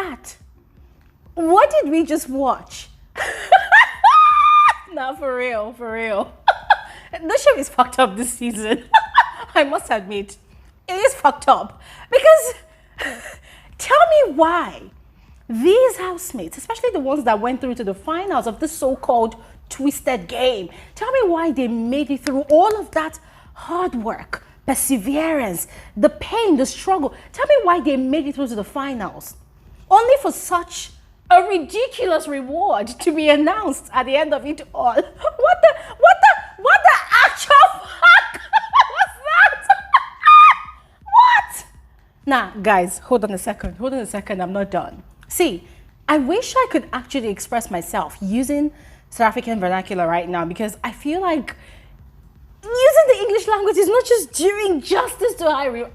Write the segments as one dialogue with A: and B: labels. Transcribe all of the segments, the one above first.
A: that? What did we just watch? No, for real, for real. The show is fucked up this season. I must admit, it is fucked up. Because tell me why these housemates, especially the ones that went through to the finals of this so-called twisted game, tell me why they made it through all of that hard work, perseverance, the pain, the struggle. Tell me why they made it through to the finals, only for such a ridiculous reward to be announced at the end of it all. What the actual fuck was that? What? Nah, guys, hold on a second, I'm not done. See, I wish I could actually express myself using South African vernacular right now, because I feel like using the English language is not just doing justice to how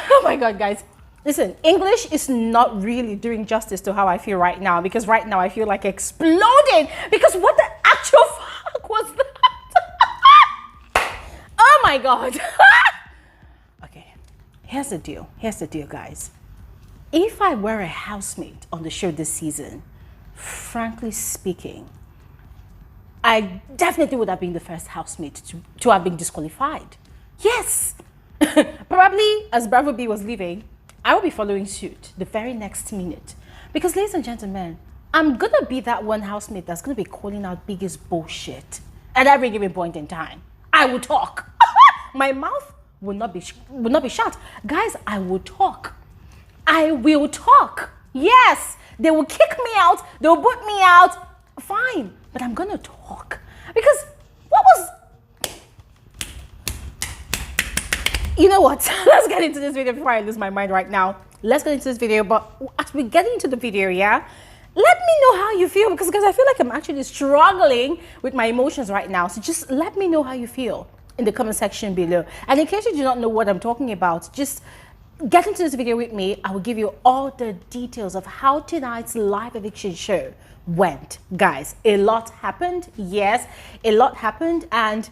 A: oh my God, guys. Listen, English is not really doing justice to how I feel right now, because right now I feel like exploding, because what the actual fuck was that? Oh my God. Okay, here's the deal, guys. If I were a housemate on the show this season, frankly speaking, I definitely would have been the first housemate to have been disqualified. Yes. Probably as Bravo B was leaving, I will be following suit the very next minute. Because, ladies and gentlemen, I'm going to be that one housemate that's going to be calling out biggest bullshit at every given point in time. I will talk. My mouth will not be shut. Guys, I will talk. I will talk. Yes, they will kick me out. They'll put me out. Fine, but I'm going to talk. Because what was... You know what? Let's get into this video before I lose my mind right now. Let's get into this video. But as we get into the video, yeah, let me know how you feel, because I feel like I'm actually struggling with my emotions right now. So just let me know how you feel in the comment section below. And in case you do not know what I'm talking about, just get into this video with me. I will give you all the details of how tonight's live eviction show went. Guys, a lot happened. Yes, a lot happened. And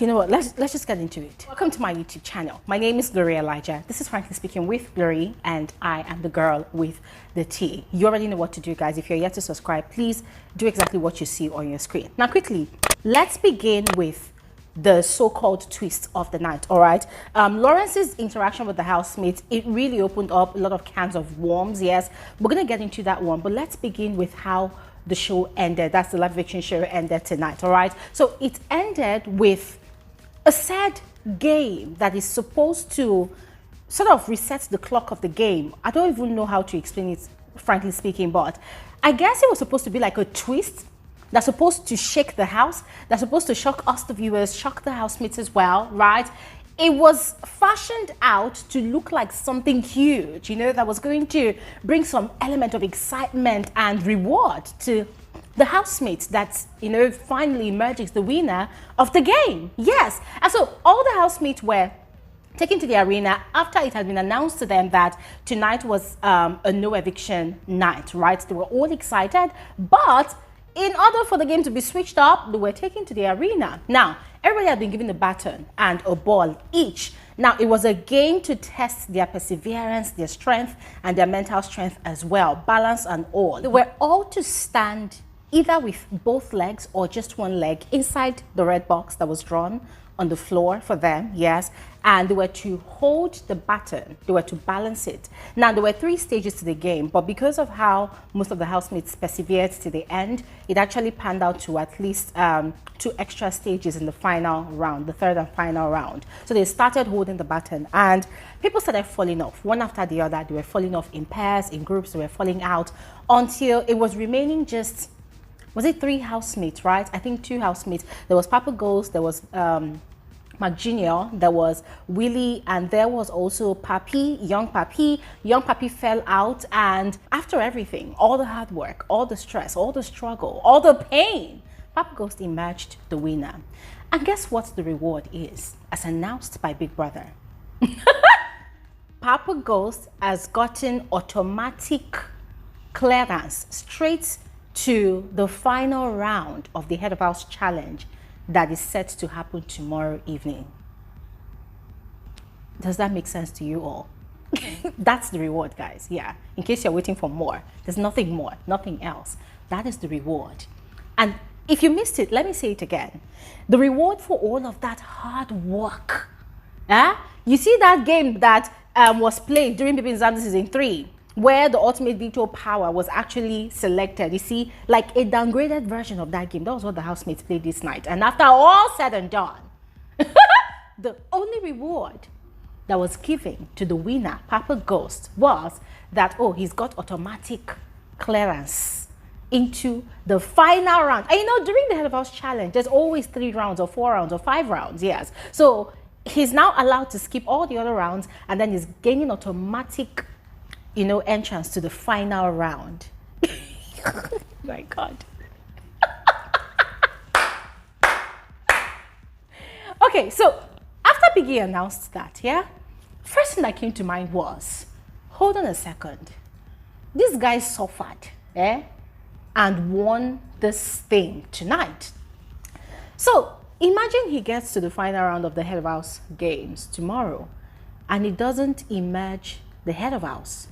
A: you know what, let's just get into it. Welcome to my YouTube channel. My name is Glory Elijah. This is Frankly Speaking with Glory, and I am the girl with the T. You already know what to do, guys. If you're yet to subscribe, please do exactly what you see on your screen. Now quickly, let's begin with the so-called twist of the night. All right, Lawrence's interaction with the housemates, it really opened up a lot of cans of worms. Yes, we're gonna get into that one, but let's begin with how the show ended. That's the live eviction show ended tonight. All right, so it ended with a sad game that is supposed to sort of reset the clock of the game. I don't even know how to explain it, frankly speaking, but I guess it was supposed to be like a twist that's supposed to shake the house, that's supposed to shock us, the viewers, shock the housemates as well, right? It was fashioned out to look like something huge, you know, that was going to bring some element of excitement and reward to the housemates that, you know, finally emerges the winner of the game. Yes. And so all the housemates were taken to the arena after it had been announced to them that tonight was a no eviction night, right? They were all excited, but in order for the game to be switched up, they were taken to the arena. Now, everybody had been given a baton and a ball each. Now, it was a game to test their perseverance, their strength, and their mental strength as well, balance and all. They were all to stand either with both legs or just one leg inside the red box that was drawn on the floor for them, yes, and they were to hold the baton, they were to balance it. Now, there were 3 stages to the game, but because of how most of the housemates persevered to the end, it actually panned out to at least 2 extra stages in the final round, the third and final round. So they started holding the baton, and people started falling off, one after the other. They were falling off in pairs, in groups, they were falling out, until it was remaining just, was it 3 housemates, right? I think 2 housemates. There was Papaghost, there was Mark Jr., there was Willie, and there was also Papi, young Papi. Young Papi fell out, and after everything, all the hard work, all the stress, all the struggle, all the pain, Papaghost emerged the winner. And guess what the reward is, as announced by Big Brother? Papaghost has gotten automatic clearance straight to the final round of the Head of House Challenge that is set to happen tomorrow evening. Does that make sense to you all? That's the reward, guys. Yeah, in case you're waiting for more, there's nothing more, nothing else. That is the reward. And if you missed it, let me say it again. The reward for all of that hard work. You see that game that was played during Bbmzansi season 3, where the ultimate veto power was actually selected. You see, like a downgraded version of that game. That was what the housemates played this night. And after all said and done, the only reward that was given to the winner, Papaghost, was that, oh, he's got automatic clearance into the final round. And you know, during the Head of House challenge, there's always 3 rounds or 4 rounds or 5 rounds, yes. So he's now allowed to skip all the other rounds, and then he's gaining automatic, you know, entrance to the final round. My God. Okay, so after Biggie announced that, yeah, first thing that came to mind was, hold on a second. This guy suffered, and won this thing tonight. So imagine he gets to the final round of the Head of House games tomorrow, and he doesn't emerge the Head of House.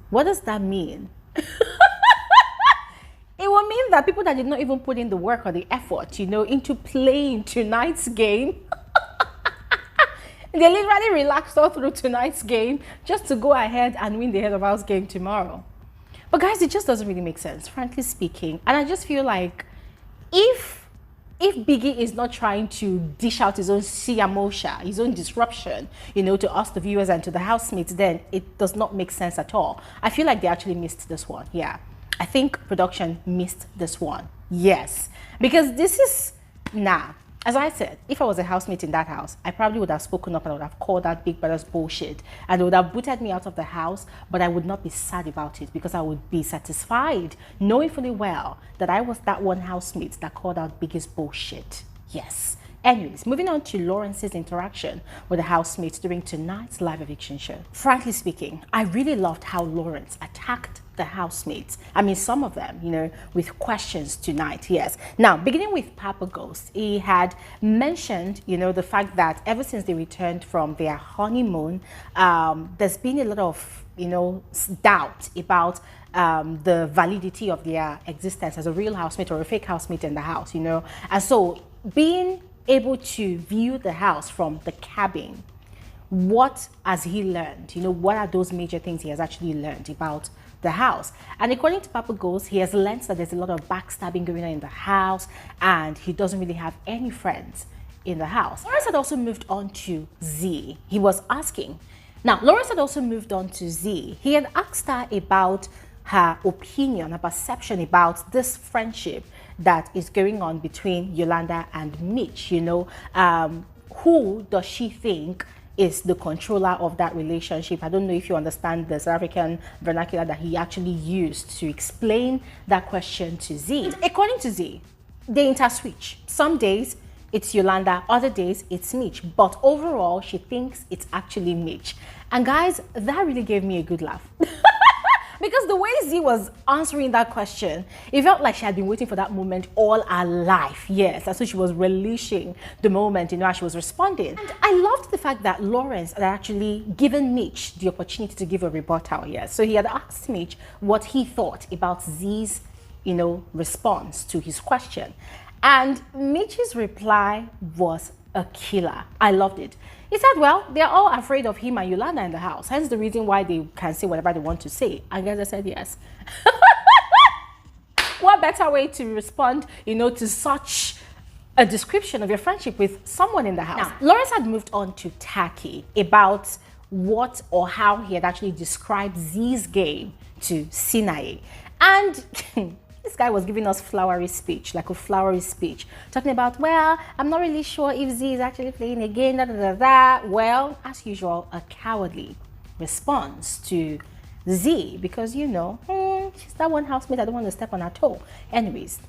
A: What does that mean? It will mean that people that did not even put in the work or the effort, you know, into playing tonight's game, they literally relaxed all through tonight's game just to go ahead and win the Head of House game tomorrow. But guys, it just doesn't really make sense, frankly speaking. And I just feel like if Biggie is not trying to dish out his own siamosha, his own disruption, you know, to us, the viewers, and to the housemates, then it does not make sense at all. I feel like they actually missed this one. Yeah, I think production missed this one. Yes, because this is, as I said, if I was a housemate in that house, I probably would have spoken up and I would have called out Big Brother's bullshit, and they would have booted me out of the house, but I would not be sad about it because I would be satisfied knowing fully well that I was that one housemate that called out Biggie's bullshit. Yes. Anyways, moving on to Lawrence's interaction with the housemates during tonight's live eviction show. Frankly speaking, I really loved how Lawrence attacked the housemates. I mean, some of them, you know, with questions tonight, yes. Now, beginning with Papaghost, he had mentioned, you know, the fact that ever since they returned from their honeymoon, there's been a lot of, you know, doubt about the validity of their existence as a real housemate or a fake housemate in the house, you know. And so being able to view the house from the cabin, what has he learned? You know, what are those major things he has actually learned about the house? And according to Papaghost, he has learned that there's a lot of backstabbing going on in the house, and he doesn't really have any friends in the house. Lawrence had also moved on to Z. He was asking. Now, Lawrence had also moved on to Z. He had asked her about her opinion, her perception about this friendship that is going on between Yolanda and Mitch. You know, who does she think is the controller of that relationship? I don't know if you understand the South African vernacular that he actually used to explain that question to Z. According to Z, they interswitch. Some days it's Yolanda, other days it's Mitch, but overall she thinks it's actually Mitch. And guys, that really gave me a good laugh. Because the way Z was answering that question, it felt like she had been waiting for that moment all her life. Yes, and so she was relishing the moment, you know, as she was responding. And I loved the fact that Lawrence had actually given Mitch the opportunity to give a rebuttal. Yes, so he had asked Mitch what he thought about Z's, you know, response to his question. And Mitch's reply was a killer. I loved it. He said, well, they're all afraid of him and Yolanda in the house. Hence the reason why they can say whatever they want to say. And guys, I said yes. What better way to respond, you know, to such a description of your friendship with someone in the house? Now, Lawrence had moved on to Taki about what or how he had actually described Z's game to Sinaye. And this guy was giving us flowery speech, like a flowery speech, talking about, well, I'm not really sure if Z is actually playing again, da da da da. Well, as usual, a cowardly response to Z, because, you know, she's that one housemate, I don't want to step on her toe. Anyways,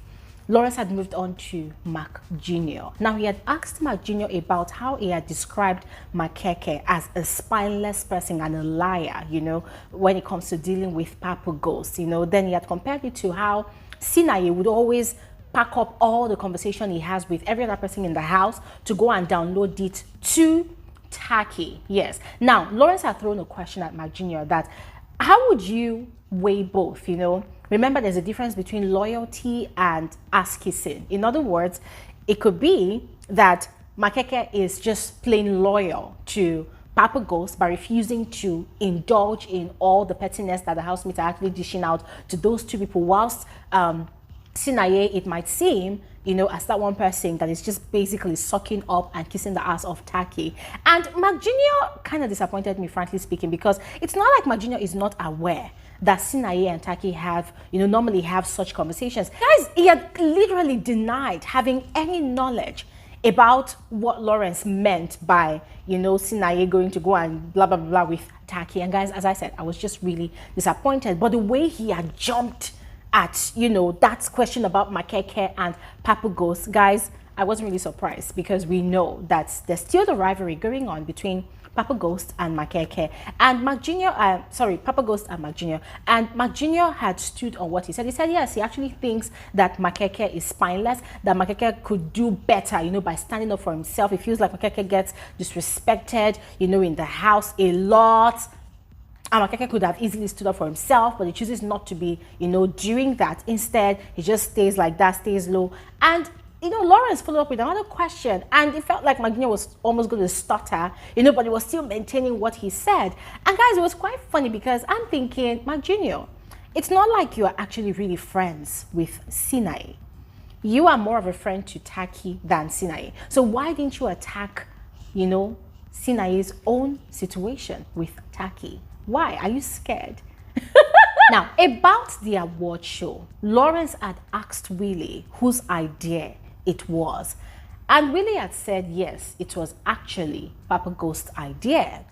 A: Lawrence had moved on to Mark Jr. Now, he had asked Mark Jr. about how he had described Makeke as a spineless person and a liar, you know, when it comes to dealing with Papaghost, you know. Then he had compared it to how Sinaye would always pack up all the conversation he has with every other person in the house to go and download it to Taki. Yes. Now, Lawrence had thrown a question at Mark Jr. that how would you weigh both, you know? Remember, there's a difference between loyalty and ass kissing. In other words, it could be that Makeke is just plain loyal to Papaghost by refusing to indulge in all the pettiness that the housemates are actually dishing out to those two people, whilst Sinaye, it might seem, you know, as that one person that is just basically sucking up and kissing the ass of Taki. And Mark Jr. kind of disappointed me, frankly speaking, because it's not like Mark Jr. is not aware that Sinaye and Taki have, you know, normally have such conversations. Guys, he had literally denied having any knowledge about what Lawrence meant by, you know, Sinaye going to go and blah, blah, blah with Taki. And guys, as I said, I was just really disappointed. But the way he had jumped at, you know, that question about Makeke and Papaghost, guys, I wasn't really surprised, because we know that there's still the rivalry going on between Papaghost and Makeke, and Papaghost and Mark Jr. And Mark Jr. had stood on what he said. He said, yes, he actually thinks that Makeke is spineless, that Makeke could do better, you know, by standing up for himself. He feels like Makeke gets disrespected, you know, in the house a lot. And Makeke could have easily stood up for himself, but he chooses not to be, you know, doing that. Instead, he just stays like that, stays low. And, you know, Lawrence followed up with another question, and it felt like Mark Jr. was almost going to stutter, you know, but he was still maintaining what he said. And guys, it was quite funny, because I'm thinking, Mark Jr., it's not like you are actually really friends with Sinaye. You are more of a friend to Taki than Sinaye. So why didn't you attack, you know, Sinaye's own situation with Taki? Why? Are you scared? Now, about the award show, Lawrence had asked Willie whose idea it was. And Willie had said, yes, it was actually Papaghost's idea.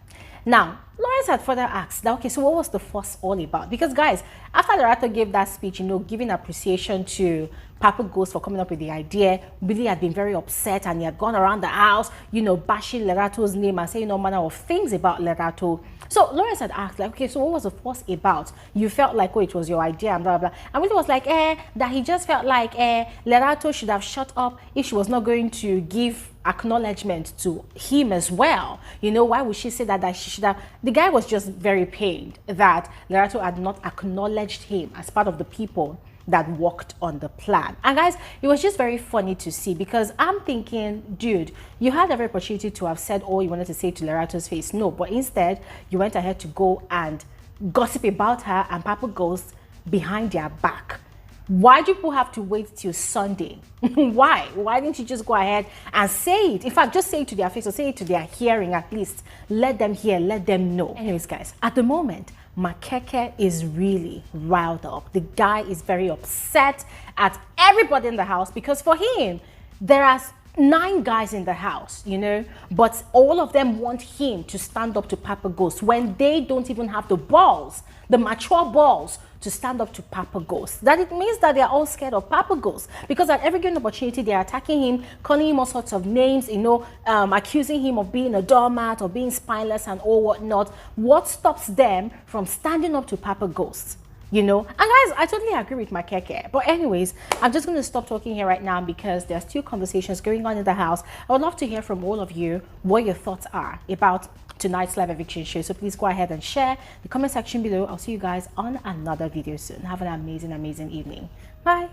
A: Now, Lawrence had further asked, that, okay, so what was the fuss all about? Because, guys, after Lerato gave that speech, you know, giving appreciation to Papaghost for coming up with the idea, Willie had been very upset, and he had gone around the house, you know, bashing Lerato's name and saying all manner of things about Lerato. So Lawrence had asked, like, okay, so what was the fuss about? You felt like, oh, it was your idea and blah, blah, blah. And Willie was like, that he just felt like Lerato should have shut up if she was not going to give acknowledgement to him as well. You know, why would she say that she should have? The guy was just very pained that Lerato had not acknowledged him as part of the people that worked on the plan. And guys, it was just very funny to see, because I'm thinking, dude, you had every opportunity to have said all you wanted to say to Lerato's face. No, but instead you went ahead to go and gossip about her and Papaghost behind their back. Why do people have to wait till Sunday? Why didn't you just go ahead and say it? In fact, just say it to their face, or say it to their hearing at least. Let them hear, let them know. Anyways, guys, at the moment, Makeke is really riled up. The guy is very upset at everybody in the house, because for him, there are 9 guys in the house, you know, but all of them want him to stand up to Papaghost when they don't even have the balls, the mature balls, to stand up to Papaghost. That it means that they are all scared of Papaghost, because at every given opportunity they are attacking him, calling him all sorts of names, you know, accusing him of being a doormat or being spineless and all whatnot. What stops them from standing up to Papaghost? You know, and guys, I totally agree with Makeke. But anyways, I'm just going to stop talking here right now, because there's still conversations going on in the house. I would love to hear from all of you what your thoughts are about tonight's live eviction show. So please go ahead and share the comment section below. I'll see you guys on another video soon. Have an amazing evening. Bye.